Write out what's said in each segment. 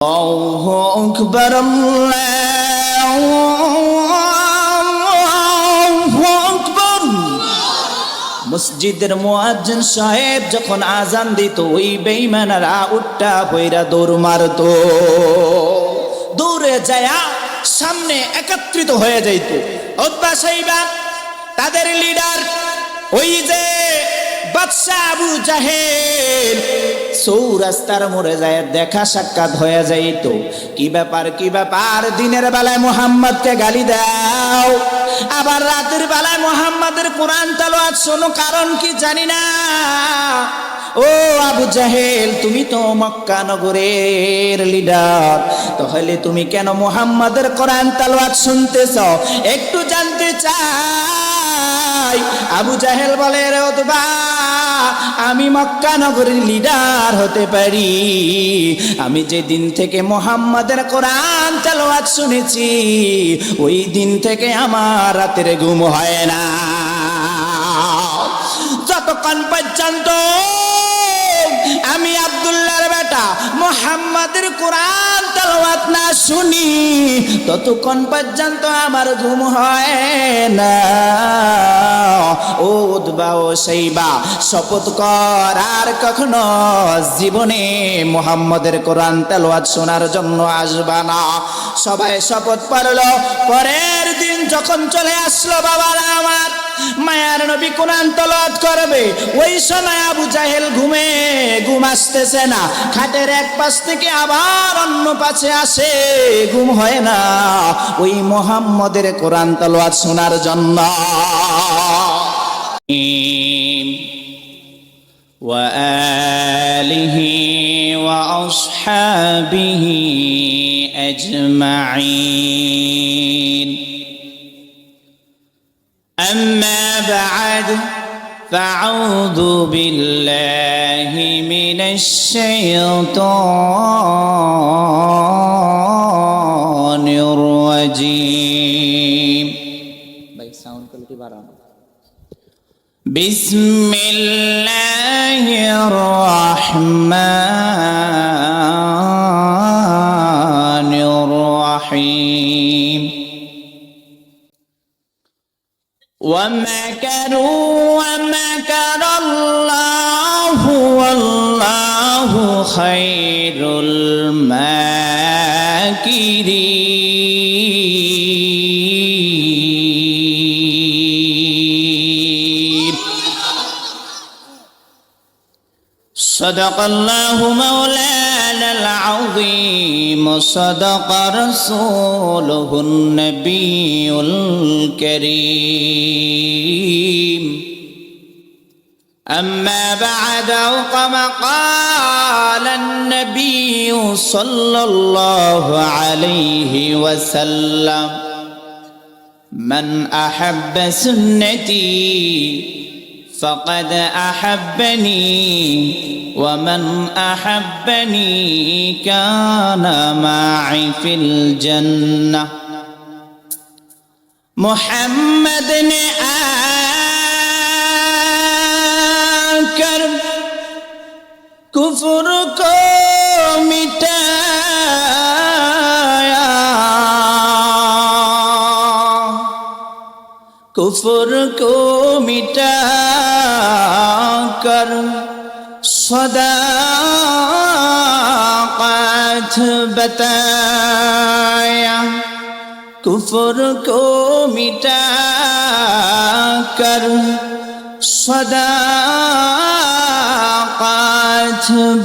আল্লাহু আকবার আল্লাহু আকবার। মসজিদের মুয়াজ্জিন সাহেব যখন আজান দিত, ওই বেঈমানেরা উঠটা পয়রা দৌড় মারত, দৌড়ে যায় সামনে একত্রিত হয়ে যাইত। উতবা সাইবা তাদের লিডার, ওই যে বাদশা আবু জাহেল, চৌরাস্তার মোড়ে যায় দেখা সাক্ষাৎ হয়ে যাইত। কি ব্যাপার কি ব্যাপার, দিনের বেলায় মুহাম্মদকে গালি দাও, আবার রাতের বেলায় মুহাম্মাদের কোরআন তেলাওয়াত শোনো, কারণ কি জানি না। ও আবু জাহেল, তুমি তো মক্কা নগরের লিডার, তাহলে তুমি কেন মুহাম্মাদের কোরআন তেলাওয়াত শুনতেছ? একটু জানতে চাই। আবু জাহেল বলে, রে উতবা, আমি মক্কা নগরীর লিডার হতে পারি, আমি যে দিন থেকে মুহাম্মাদের কোরআন তেলাওয়াত শুনেছি, ওই দিন থেকে আমার রাতের ঘুম হয় না। যতক্ষণ পর্যন্ত আমি আব্দুল্লাহর বেটা মুহাম্মাদের কোরআন তেলাওয়াত না শুনি, ততক্ষণ পর্যন্ত আমার ঘুম হয় না। ও উতবা ও সাইবা, শপথ কর আর কখনো জীবনে মুহাম্মাদের কোরআন তেলাওয়াত শোনার জন্য আসবা না। সবাই শপথ করলো। পরের দিন যখন চলে আসলো, বাবারা আমার, মায়ার নবী কোরআন তেলাওয়াত করবে, ওই সময় আবু জাহেল ঘুম আসতেছে না, খাটের এক পাশ থেকে আবার অন্য পাশে আসে, ঘুম হয় না ওই মুহাম্মাদের কোরআন তেলাওয়াত শোনার জন্য। ওয়া আলিহি ওয়া আসহাবিহি আজমাইন। أما بعد فأعوذ بالله من الشيطان الرجيم. بسم الله الرحمن الرحيم. ومكروا ومكر الله والله خير الماكرين. صدق الله مولانا العظيم، صدق رسوله النبي الكريم. أما بعد، كما قال النبي صلى الله عليه وسلم: من أحب سنتي فقد أحبني، ومن أحبني كان معي في الجنة. محمد نے آکر کفر کو مٹایا، کفر کو مٹا کر صداقت بتایا، کفر کو مٹا کر صداقت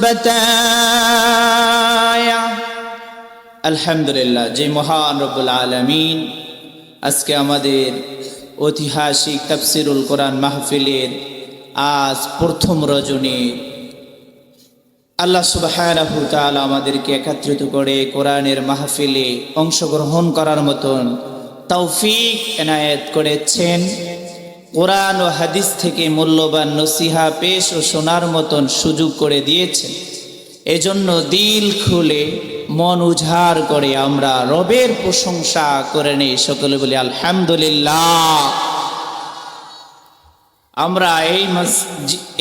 بتایا। আলহামদুলিল্লাহ, যে মহান রব্বুল আলামিন আজকে আমাদের ঐতিহাসিক তাফসিরুল কোরআন মাহফিলের আজ প্রথম রজনী আল্লাহ সুবহানাহু ওয়া তাআলা আমাদেরকে একত্রিত করে কোরআনের মাহফিলে অংশগ্রহণ করার মতন তৌফিক এনায়েত করেছেন। কোরআন ও হাদিস থেকে মূল্যবান নসিহা পেশ ও শোনার মতন সুযোগ করে দিয়েছেন। এজন্য দিল খুলে মন উজাড় করে আমরা রবের প্রশংসা করে নেই। সকলে বলি আলহামদুলিল্লাহ। আমরা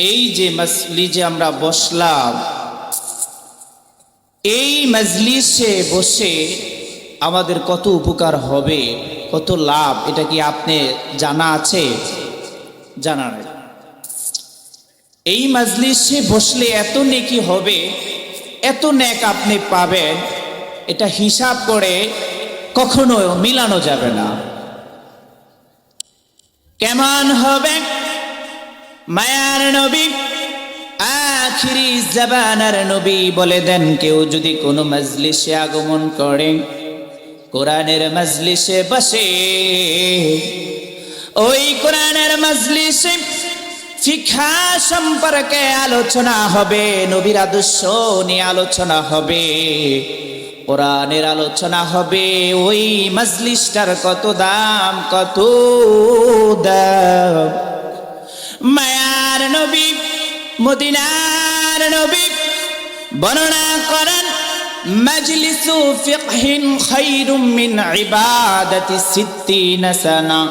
এই যে মজলিসে আমরা বসলাম, এই মজলিসে বসে আমাদের কত উপকার হবে, কত লাভ, এটা কি আপনি জানা আছে? জানা নাই। এই মজলিসে বসলে এত নেকি হবে, এত নেক আপনি পাবেন, এটা হিসাব করে কখনো মিলানো যাবে না। কেমন হবে? মায়ার নবী, আখিরি জামানার নবী বলে দেন, কেউ যদি কোনো মজলিসে আগমন করে, কোরআনের মজলিসে বসে, ওই কোরআনের মজলিসে শিক্ষা সম্পর্কে আলোচনা হবে, নবীর আদর্শ নিয়ে আলোচনা হবে, কোরআনের আলোচনা হবে, ওই মজলিসটার কত দাম, কত দাম। মায়ার নবী, মদিনার নবী বর্ণনা করেন, মজলিসু ফিকহিন খায়রুম মিন ইবাদাতি 60 সানা।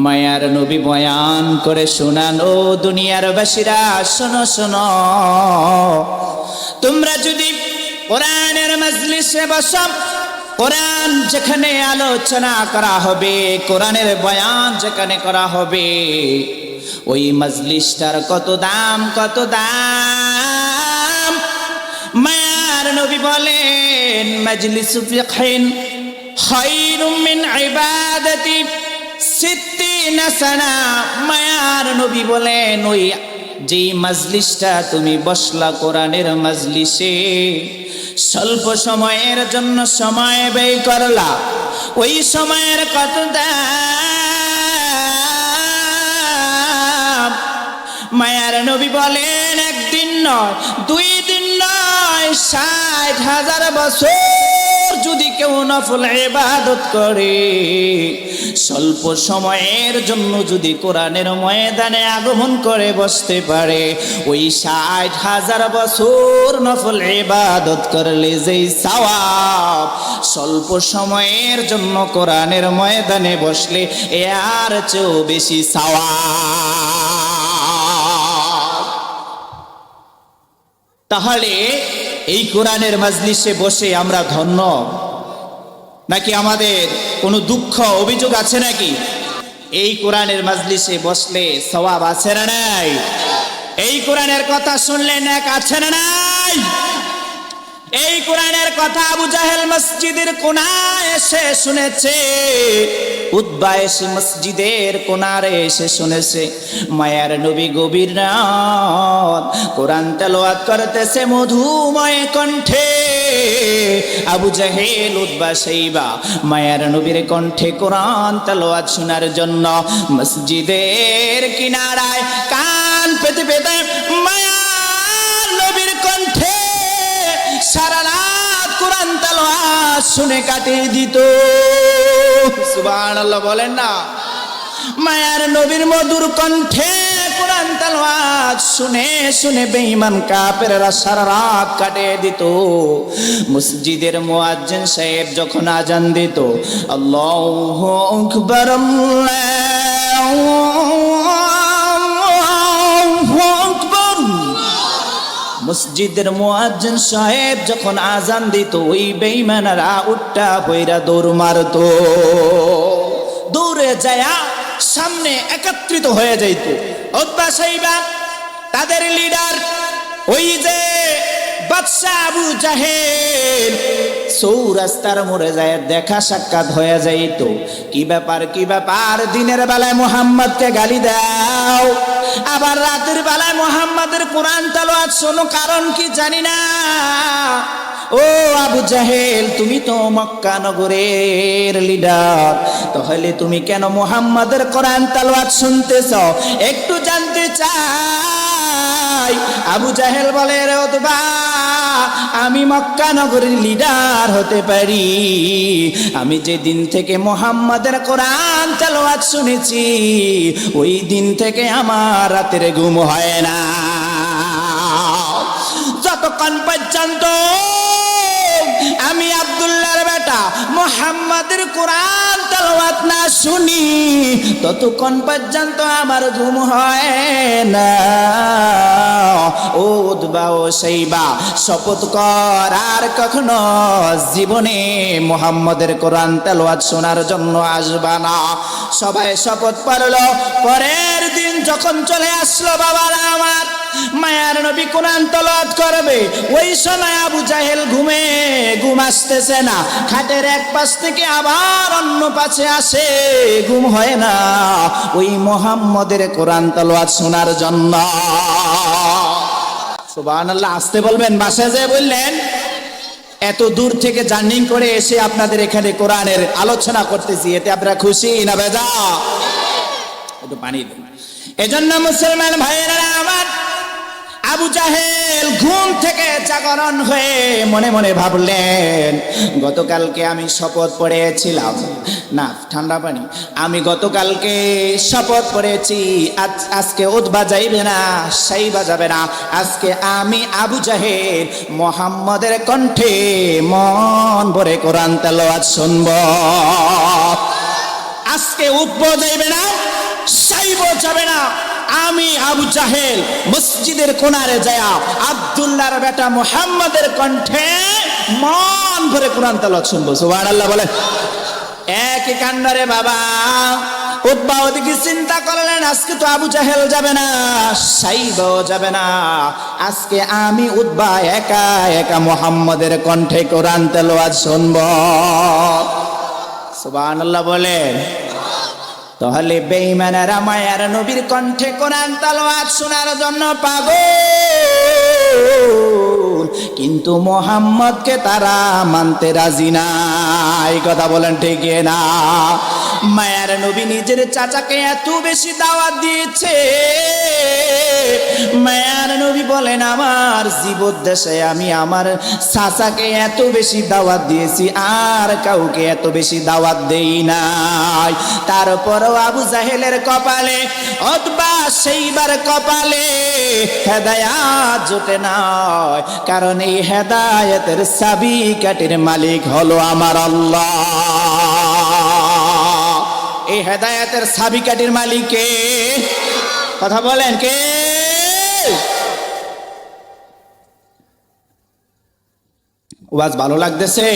মায়ার নবী বয়ান করে শোনান, ও দুনিয়ার বাসীরা শোনো শোনো, তোমরা যদি কোরআনের মজলিসে বসো, কোরআন যেখানে আলোচনা করা হবে, কোরআনের বয়ান যেখানে করা হবে, ওই মজলিসটার কত দাম, কত দাম। মায়ার নবী বলেন, মজলিসু ফিকহিন খায়রুম মিন ইবাদাতি 60 সানা। মায়ার নবী বলেন, ওই যে মজলিসটা তুমি বসলা কোরআনের মজলিসে, স্বল্প সময়ের জন্য সময় ব্যয় করলা, ওই সময়ের কত দাম। মায়ার নবী বলেন, একদিন নয়, 2 দিন নয়, 60,000 বছর যদি কেউ নফল ইবাদত করে, স্বল্প সময়ের জন্য যদি কোরআনের ময়দানে আগমন করে বসতে পারে, ওই 60,000 বছর নফল ইবাদত করলে যেই সওয়াব, স্বল্প সময়ের জন্য কোরআনের ময়দানে বসলে এর চেয়েও বেশি সওয়াব। তাহলে এই কোরআনের মজলিসে বসে আমরা ধন্য, নাকি আমাদের কোনো দুঃখ অভিযোগ আছে নাকি? এই কোরআনের মজলিসে বসলে সওয়াব আছে না নাই? এই কোরআনের কথা শুনলে নেক আছে না নাই? এই কোরআনের কথা আবু জাহেল মসজিদের কোনায় এসে শুনেছে, উতবা এসে মসজিদের কোনারে এসে শুনেছে, মায়ার নবী গভীর রাত কোরআন তেলাওয়াত করতেছে মধুময় কণ্ঠে। আবু জাহেল, উতবা, শাইবা মায়ার নবীর কণ্ঠে কোরআন তেলাওয়াত শোনার জন্য মসজিদের কিনারায় কান পেতে পেতে মায়ার নবীর কণ্ঠে সারা রাত কোরআন তেলাওয়াত শুনে কাটিয়ে দিত। সুবহানাল্লাহ বলেন না? মায়ার নবীর মধুর কণ্ঠে কোরআন তেলাওয়াত শুনে শুনে বেঈমান কাফেররা সারা রাত কাটিয়ে দিত। মসজিদের মুয়াজ্জিন সাহেব যখন আজান দিত, আল্লাহু আকবার, আল্লাহু আকবার, মসজিদের মুয়াজ্জিন সাহেব যখন আজান দিত, ওই বেঈমানরা উঠা বইরা দৌড় মারত, দৌড়ে যায় সামনে একত্রিত হয়ে যাইত। উতবা, শাইবা তাদের লিডার, ওই যে বাদশা আবু জাহেল, চৌরাস্তার মোড়ে যায় দেখা সাক্ষাৎ হয়ে যাইত। কি ব্যাপার, কি ব্যাপার? দিনের বেলায় মুহাম্মদকে গালি দাও, আবার রাতের বেলায় মুহাম্মাদের কোরআন তেলাওয়াত শোনো, কারণ কি জানি না। ও আবু জাহেল, তুমি তো মক্কা নগরের লিডার, তাহলে তুমি কেন মুহাম্মাদের কোরআন তেলাওয়াত শুনতেছ? একটু জানতে চাই। আবু জাহেল বলে, রে উতবা, আমি মক্কা নগরের লিডার হতে পারি, আমি যে দিন থেকে মুহাম্মাদের কোরআন তেলাওয়াত শুনেছি, ওই দিন থেকে আমার রাতের ঘুম হয় না। যতক্ষণ পর্যন্ত আমি আব্দুল্লাহর বেটা বেটা মুহাম্মাদের কোরআন তেলাওয়াত না শুনি ততক্ষণ পর্যন্ত আমার ঘুম হয় না। ও উতবা ও শাইবা, শপথ কর আর কখনো জীবনে মুহাম্মাদের কোরআন তেলাওয়াত শোনার জন্য আসবা না। সবাই শপথ করলো। পরের দিন যখন চলে আসলো বাবারা আমার, মায়ার নবী কোরআন তেলাওয়াত করবে, ওই সময় আবু জাহেল ঘুম আসতেছে না। খাটের এক পাশ থেকে আবার অন্য পাশে আসে, ঘুম হয় না ওই মুহাম্মাদের কোরআন তেলাওয়াত শোনার জন্য। সুবহানাল্লাহ। আসতে বলবেন, বাসায় যেয়ে বললেন এত দূর থেকে জার্নি করে এসে আপনাদের এখানে কোরআনের আলোচনা করতেছি, এতে আপনারা খুশি না বেজা? একটু পানি দেন। এজন্য মুসলমান ভাইয়েরা আমার, আবু জাহেল ঘুম থেকে জাগরণ হয়ে মনে মনে ভাবলেন, গতকালকে আমি শপথ পড়েছিলাম না, ঠান্ডা পানি, আমি গতকালকে শপথ পড়েছি আজকে উতবা যাইবে না, শাইবা যাবে না, আজকে আমি আবু জাহেল মুহাম্মাদের কণ্ঠে মন ভরে কোরআন তেলাওয়াত শুনব। আজকে উতবা যাইবে না, শাইবা যাবে না, আমি আবু জাহেল মসজিদের কোনারে যায়া আব্দুল্লাহর বেটা মুহাম্মাদের কণ্ঠে মন ভরে কোরআন তেলাওয়াত শুনবো। সুবহানাল্লাহ বলে। একই কান্নারে বাবা। উতবা ওদিকে চিন্তা করলেন, আজকে তো আবু জাহেল যাবে না, শাইবাও যাবে না, আজকে আমি উতবা একা একা মুহাম্মাদের কণ্ঠে কোরআন তেলাওয়াত শুনবো। সুবহানাল্লাহ বলেন। তাহলে বেঈমানেরা মায়ার নবীর কণ্ঠে কোরআন তেলাওয়াত শোনার জন্য পাগল, কিন্তু মুহাম্মদকে তারা মানতে রাজি না। এই কথা বলেন ঠিক না? মায়ার নবী নিজের চাচাকে এত বেশি দাওয়াত দিয়েছে, মায়ার নবী বলেন আমার জীবদ্দশায় আমি আমার চাচাকে এত বেশি দাওয়াত দিয়েছি, আর কাউকে এত বেশি দাওয়াত দেই নাই। তারপরও আবু জাহেলের কপালে, উতবা শাইবার কপালে হেদায়েত জোটে নয়, কারণ এই হেদায়েতের চাবিকাঠির মালিক হলো আমার আল্লাহ। এই হেদায়েতের চাবিকাঠির মালিক কে? কথা বলেন কে? ওয়াজ ভালো লাগতেছে?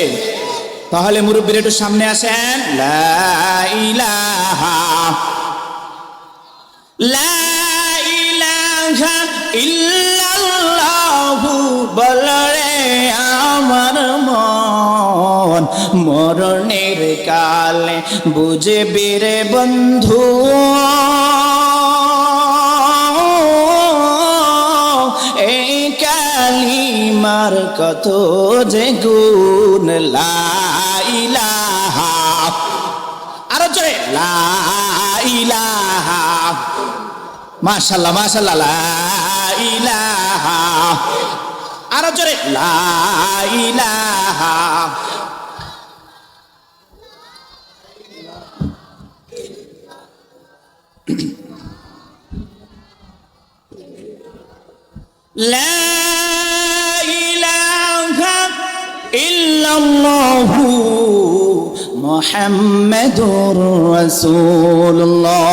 তাহলে মুরব্বিরা একটু সামনে আসেন। লা ইলাহা ইল্লাল্লাহু বলরে আমার মন, মরণের কালে বুঝবি রে বন্ধু, এই কালিমার কত যে গুণ। লা ইলাহা, আরো জোরে লা ইলাহা। মাশাআল্লাহ মাশাআল্লাহ। লা ইলাহা, আরো জোরে লা ইলাহা। লা ইলাহা ইল্লাল্লাহু মুহাম্মাদুর রাসূলুল্লাহ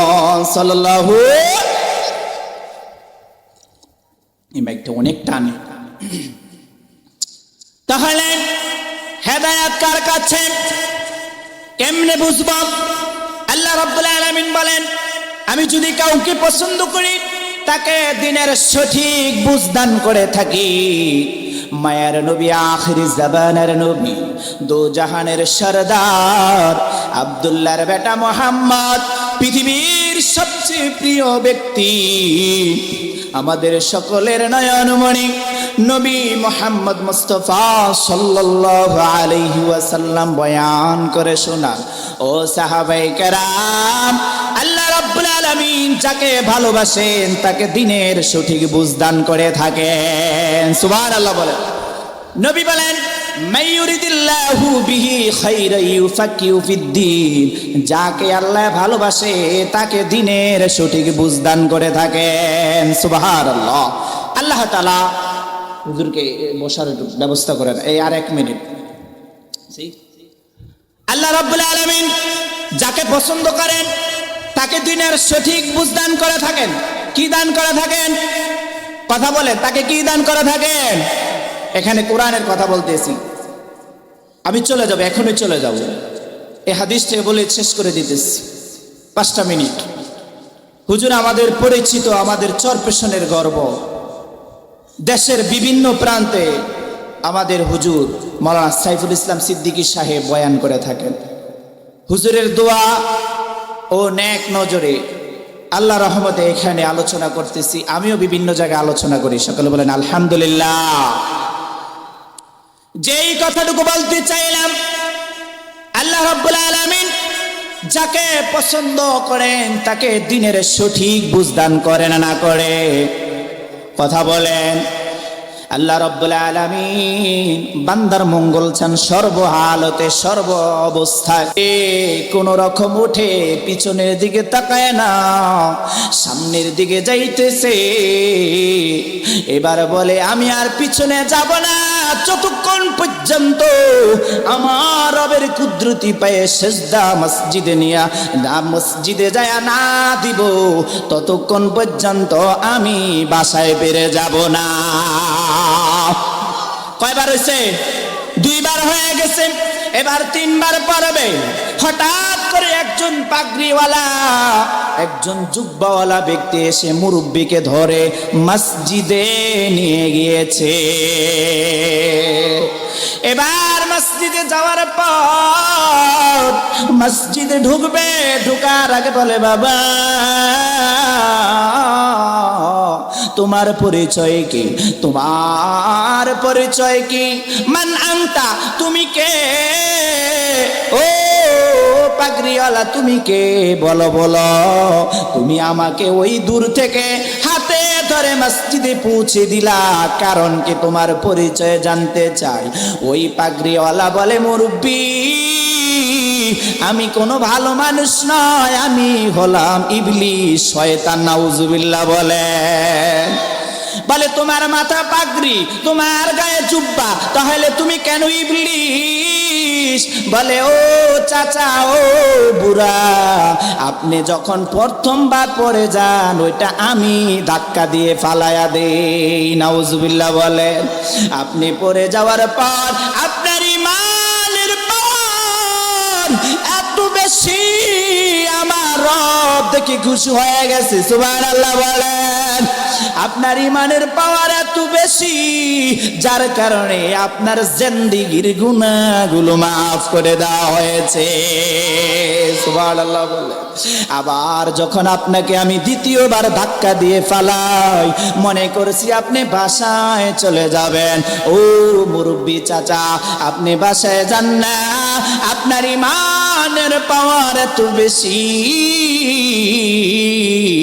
সাল্লাল্লাহু। এই মাইকটা অনেক টানে। তাহলে হেদায়েত কার কাছে, কেমনে বুঝব? আল্লাহ রাব্বুল আলামিন বলেন, আমি যদি কাউকে পছন্দ করি তাকে দিনের সঠিক বুঝদান করে থাকি। মায়ার নবী, আখিরি জামানার নবী, দো জাহানের সরদার আব্দুল্লাহর বেটা মুহাম্মদ, পৃথিবীর সবচেয়ে প্রিয় ব্যক্তি, আমাদের সকলের নয়নমণি নবী মুহাম্মদ মুস্তাফা সাল্লাল্লাহু আলাইহি ওয়াসাল্লাম বয়ান করে শোনান, ও সাহাবায়ে কেরাম, আল্লাহ রাব্বুল আলামিন যাকে ভালোবাসেন তাকে দিনের সঠিক বুঝদান করে থাকেন। সুবহানাল্লাহ বলেন। নবী বলেন, মাইয়ুরিদিল্লাহু বিহি খাইরান ইউফাক্কিহু ফিদ্দীন, যাকে আল্লাহ ভালোবাসে তাকে দিনের সঠিক বুঝদান করে থাকেন। সুবহানাল্লাহ। আল্লাহ তাআলা হুজুরকে বসার ব্যবস্থা করেন। এই আর 1 মিনিট। আল্লাহ রাব্বুল আলামিন যাকে পছন্দ করেন তাকে দিনের সঠিক বুঝ দান করে থাকেন। কি দান করে থাকেন? কথা বলেন, তাকে কি দান করে থাকেন? এখানে কোরআনের কথা বলতেছি, আমি চলে যাব, এখনই চলে যাব। এই হাদিসটা বলে শেষ করে দিতেছি, 5টা মিনিট। হুজুর আমাদের পরিচিত, আমাদের চরপেশনের গর্ব, দেশের বিভিন্ন প্রান্তে আমাদের হুজুর মাওলানা সাইফুল ইসলাম সিদ্দিকী সাহেব বয়ান করে থাকেন। হুজুরের দোয়া ও নেক নজরে আল্লাহ রহমতে এখানে আলোচনা করতেছি, আমিও বিভিন্ন জায়গায় আলোচনা করি। সকলে বলেন আলহামদুলিল্লাহ। যেই কথাটুকু বলতে চাইলাম, আল্লাহ রাব্বুল আলামিন যাকে পছন্দ করেন তাকে দিনের সঠিক বুঝ দান করেন না করে? কথা বলেন। আল্লাহ রাব্বুল আলামিন বান্দার মঙ্গল চান সর্বহালতে, সর্ব অবস্থায়। কোন রকম উঠে পিছনের দিকে তাকায় না, সামনের দিকে যাইতেছে। এবার বলে আমি আর পিছনে যাব না যতক্ষণ পর্যন্ত আমার রবের কুদরতি পায়ে সেজদা মসজিদে নিয়া না, মসজিদে যায় না দিব, ততক্ষণ পর্যন্ত আমি বাসায় বেরে যাব না। কয়বার হয়েছে? 2বার হয়ে গেছে, এবার 3বার পড়বে। হঠাৎ করে একজন পাগড়িওয়ালা, একজন জুব্বাওয়ালা ব্যক্তি এসে মুরব্বিকে ধরে মসজিদে নিয়ে গিয়েছে। এবার মসজিদে যাওয়ার পর মসজিদে ঢুকবে, ঢুকার আগে বলে বাবা তোমার পরিচয় কি? তোমার পরিচয় কি? মান আনতা, তুমি কে? ও পাগড়িওয়ালা তুমি কে? বলো বলো। তুমি আমাকে ওই দূর থেকে হাতে ধরে মসজিদে পৌঁছে দিলা, কারণ কি? তোমার পরিচয় জানতে চাই। ওই পাগড়িওয়ালা বলে মুরব্বি আমি কোনো ভালো মানুষ নয়, আমি হলাম ইবলিস, শয়তান। নাউজুবিল্লাহ বলেন। বলে তোমার মাথা পাগড়ি, তোমার গায়ে জুব্বা, তাহলে তুমি কেন ইবলিস? বলে ও চাচা, ও বুড়া, আপনি যখন প্রথমবার পড়ে যান ওইটা আমি ধাক্কা দিয়ে ফালায়া দেই। নাউজুবিল্লাহ বলেন। আপনি পড়ে যাওয়ার পর আপনার ইমানের পাওয়ার এত বেশি, আমার রব দেখে খুশি হয়ে গেছে। সুবহানাল্লাহ বলেন। আপনার ইমানের পাওয়ার এত বেশি, যার কারণে আপনার জিন্দেগীর গুনাহগুলো মাফ করে দেওয়া হয়েছে। সুবহানাল্লাহ বলেন। আবার যখন আপনাকে আমি দ্বিতীয়বার ধাক্কা দিয়ে ফালাই, মনে করছি আপনি বাসায় চলে যাবেন। ও মুরব্বি চাচা, আপনি বাসায় যান না, আপনার ইমানের পাওয়ার এত বেশি,